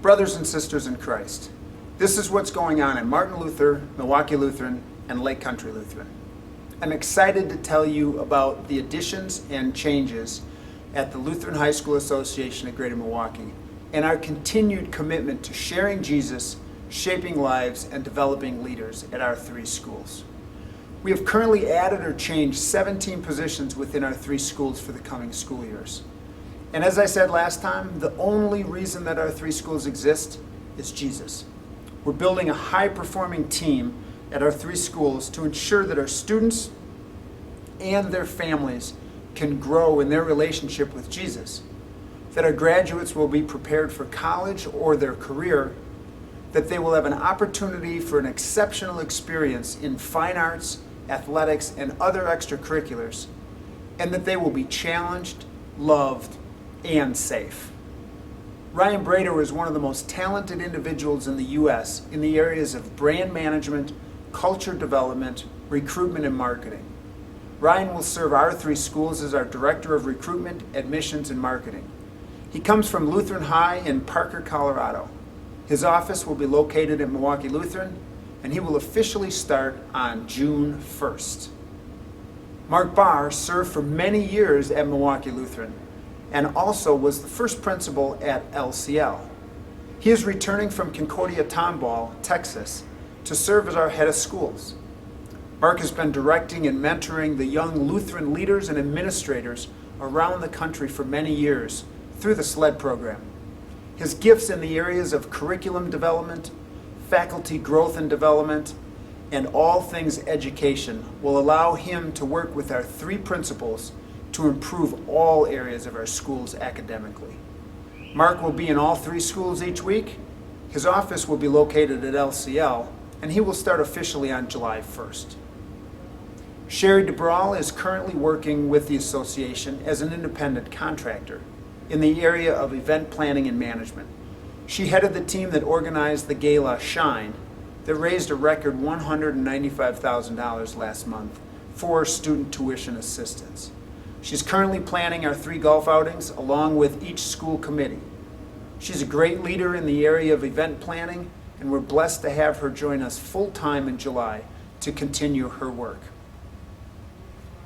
Brothers and sisters in Christ, this is what's going on at Martin Luther, Milwaukee Lutheran, and Lake Country Lutheran. I'm excited to tell you about the additions and changes at the Lutheran High School Association of Greater Milwaukee and our continued commitment to sharing Jesus, shaping lives, and developing leaders at our three schools. We have currently added or changed 17 positions within our three schools for the coming school years. And as I said last time, the only reason that our three schools exist is Jesus. We're building a high-performing team at our three schools to ensure that our students and their families can grow in their relationship with Jesus, that our graduates will be prepared for college or their career, that they will have an opportunity for an exceptional experience in fine arts, athletics, and other extracurriculars, and that they will be challenged, loved, and safe. Ryan Brader is one of the most talented individuals in the U.S. in the areas of brand management, culture development, recruitment, and marketing. Ryan will serve our three schools as our Director of Recruitment, Admissions, and Marketing. He comes from Lutheran High in Parker, Colorado. His office will be located at Milwaukee Lutheran, and he will officially start on June 1st. Mark Barr served for many years at Milwaukee Lutheran and also was the first principal at LCL. He is returning from Concordia Tomball, Texas, to serve as our head of schools. Mark has been directing and mentoring the young Lutheran leaders and administrators around the country for many years through the SLED program. His gifts in the areas of curriculum development, faculty growth and development, and all things education will allow him to work with our three principals to improve all areas of our schools academically. Mark will be in all three schools each week. His office will be located at LCL, and he will start officially on July 1st. Sherry DeBrawl is currently working with the association as an independent contractor in the area of event planning and management. She headed the team that organized the gala Shine that raised a record $195,000 last month for student tuition assistance. She's currently planning our three golf outings along with each school committee. She's a great leader in the area of event planning, and we're blessed to have her join us full-time in July to continue her work.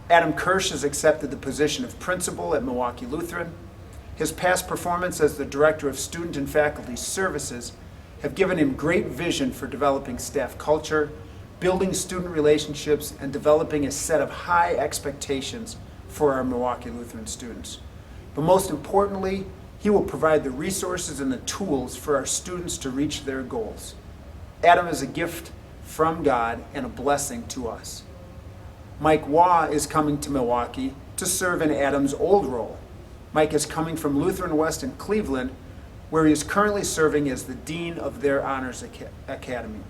Adam Kirsch has accepted the position of principal at Milwaukee Lutheran. His past performance as the Director of Student and Faculty Services have given him great vision for developing staff culture, building student relationships, and developing a set of high expectations for our Milwaukee Lutheran students. But most importantly, he will provide the resources and the tools for our students to reach their goals. Adam is a gift from God and a blessing to us. Mike Waugh is coming to Milwaukee to serve in Adam's old role. Mike is coming from Lutheran West in Cleveland, where he is currently serving as the Dean of their Honors Academy.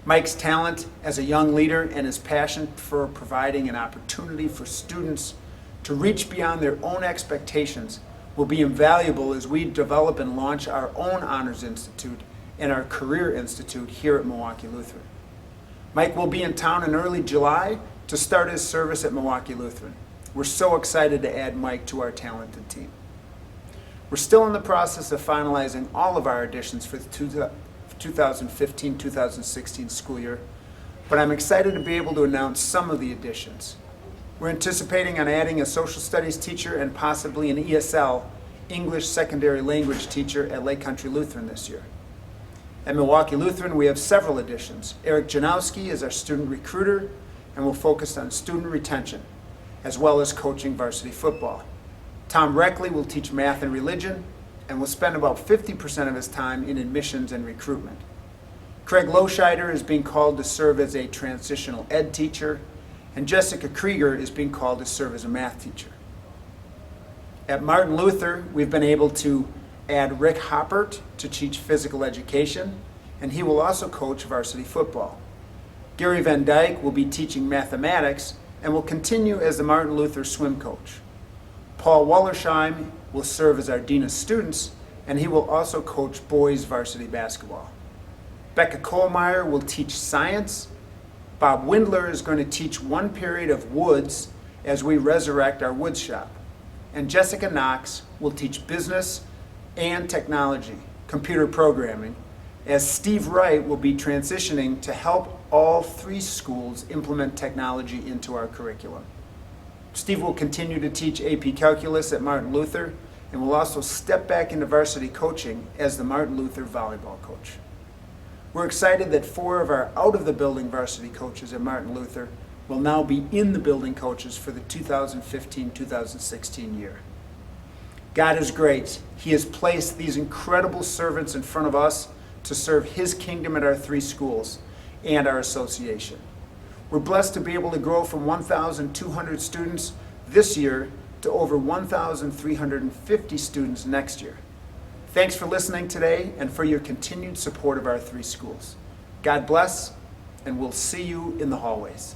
Mike's talent as a young leader and his passion for providing an opportunity for students to reach beyond their own expectations will be invaluable as we develop and launch our own Honors Institute and our Career Institute here at Milwaukee Lutheran. Mike will be in town in early July to start his service at Milwaukee Lutheran. We're so excited to add Mike to our talented team. We're still in the process of finalizing all of our additions for the 2015-2016 school year, but I'm excited to be able to announce some of the additions. We're anticipating on adding a social studies teacher and possibly an ESL, English secondary language teacher at Lake Country Lutheran this year. At Milwaukee Lutheran, we have several additions. Eric Janowski is our student recruiter and will focus on student retention, as well as coaching varsity football. Tom Reckley will teach math and religion and will spend about 50% of his time in admissions and recruitment. Craig Loscheider is being called to serve as a transitional ed teacher, and Jessica Krieger is being called to serve as a math teacher. At Martin Luther, we've been able to add Rick Hoppert to teach physical education, and he will also coach varsity football. Gary Van Dyke will be teaching mathematics and will continue as the Martin Luther swim coach. Paul Wallersheim will serve as our Dean of Students, and he will also coach boys varsity basketball. Becca Kohlmeyer will teach science. Bob Windler is going to teach one period of woods as we resurrect our wood shop. And Jessica Knox will teach business and technology, computer programming, as Steve Wright will be transitioning to help all 3 schools implement technology into our curriculum. Steve will continue to teach AP Calculus at Martin Luther and will also step back into varsity coaching as the Martin Luther volleyball coach. We're excited that 4 of our out-of-the-building varsity coaches at Martin Luther will now be in the building coaches for the 2015-2016 year. God is great. He has placed these incredible servants in front of us to serve His kingdom at our 3 schools and our association. We're blessed to be able to grow from 1,200 students this year to over 1,350 students next year. Thanks for listening today and for your continued support of our 3 schools. God bless, and we'll see you in the hallways.